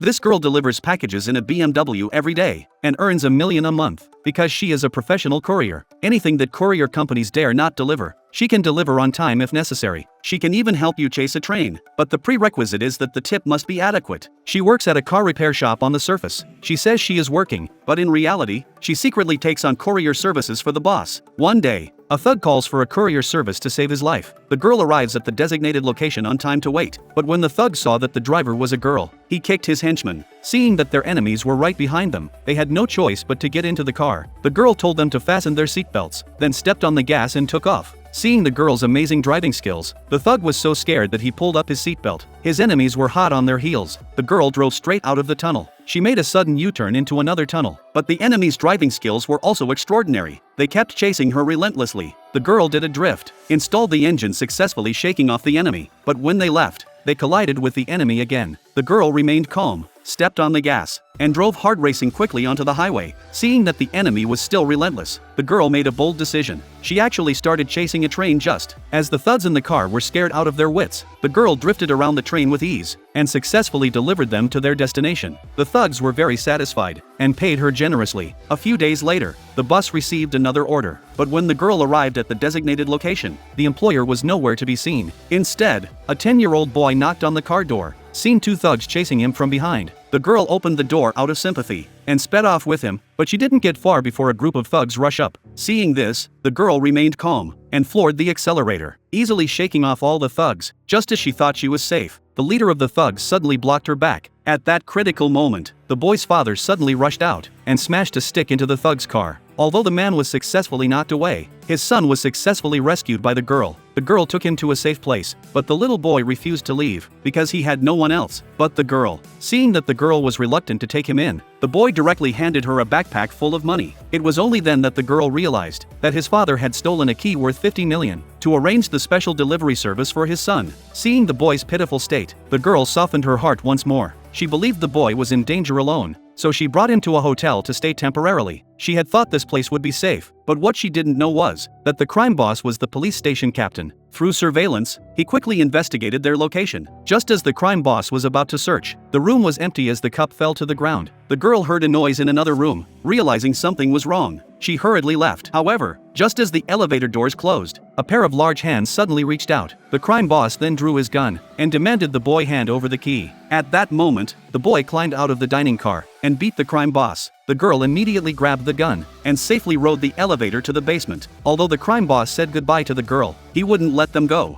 This girl delivers packages in a BMW every day and earns $1 million a month because she is a professional courier. Anything that courier companies dare not deliver, she can deliver on time if necessary. She can even help you chase a train, but the prerequisite is that the tip must be adequate. She works at a car repair shop on the surface. She says she is working, but in reality, she secretly takes on courier services for the boss. One day, a thug calls for a courier service to save his life. The girl arrives at the designated location on time to wait, but when the thug saw that the driver was a girl, he kicked his henchman. Seeing that their enemies were right behind them, they had no choice but to get into the car. The girl told them to fasten their seatbelts, then stepped on the gas and took off. Seeing the girl's amazing driving skills, the thug was so scared that he pulled up his seatbelt. His enemies were hot on their heels. The girl drove straight out of the tunnel. She made a sudden U-turn into another tunnel, but the enemy's driving skills were also extraordinary. They kept chasing her relentlessly. The girl did a drift, installed the engine successfully, shaking off the enemy, but when they left, they collided with the enemy again. The girl remained calm, stepped on the gas, and drove hard, racing quickly onto the highway. Seeing that the enemy was still relentless, the girl made a bold decision. She actually started chasing a train just as the thugs in the car were scared out of their wits. The girl drifted around the train with ease and successfully delivered them to their destination. The thugs were very satisfied and paid her generously. A few days later, the bus received another order, but when the girl arrived at the designated location, the employer was nowhere to be seen. Instead, a 10-year-old boy knocked on the car door. Seeing two thugs chasing him from behind, the girl opened the door out of sympathy and sped off with him, but she didn't get far before a group of thugs rush up. Seeing this, the girl remained calm and floored the accelerator, easily shaking off all the thugs. Just as she thought she was safe, the leader of the thugs suddenly blocked her back. At that critical moment, the boy's father suddenly rushed out and smashed a stick into the thug's car. Although the man was successfully knocked away, his son was successfully rescued by the girl. The girl took him to a safe place, but the little boy refused to leave because he had no one else but the girl. Seeing that the girl was reluctant to take him in, the boy directly handed her a backpack full of money. It was only then that the girl realized that his father had stolen a key worth $50 million to arrange the special delivery service for his son. Seeing the boy's pitiful state, the girl softened her heart once more. She believed the boy was in danger alone, so she brought him to a hotel to stay temporarily. She had thought this place would be safe, but what she didn't know was that the crime boss was the police station captain. Through surveillance, he quickly investigated their location. Just as the crime boss was about to search, the room was empty as the cup fell to the ground. The girl heard a noise in another room. Realizing something was wrong, she hurriedly left. However, just as the elevator doors closed, a pair of large hands suddenly reached out. The crime boss then drew his gun and demanded the boy hand over the key. At that moment, the boy climbed out of the dining car and beat the crime boss. The girl immediately grabbed the gun and safely rode the elevator to the basement. Although the crime boss said goodbye to the girl, he wouldn't let them go.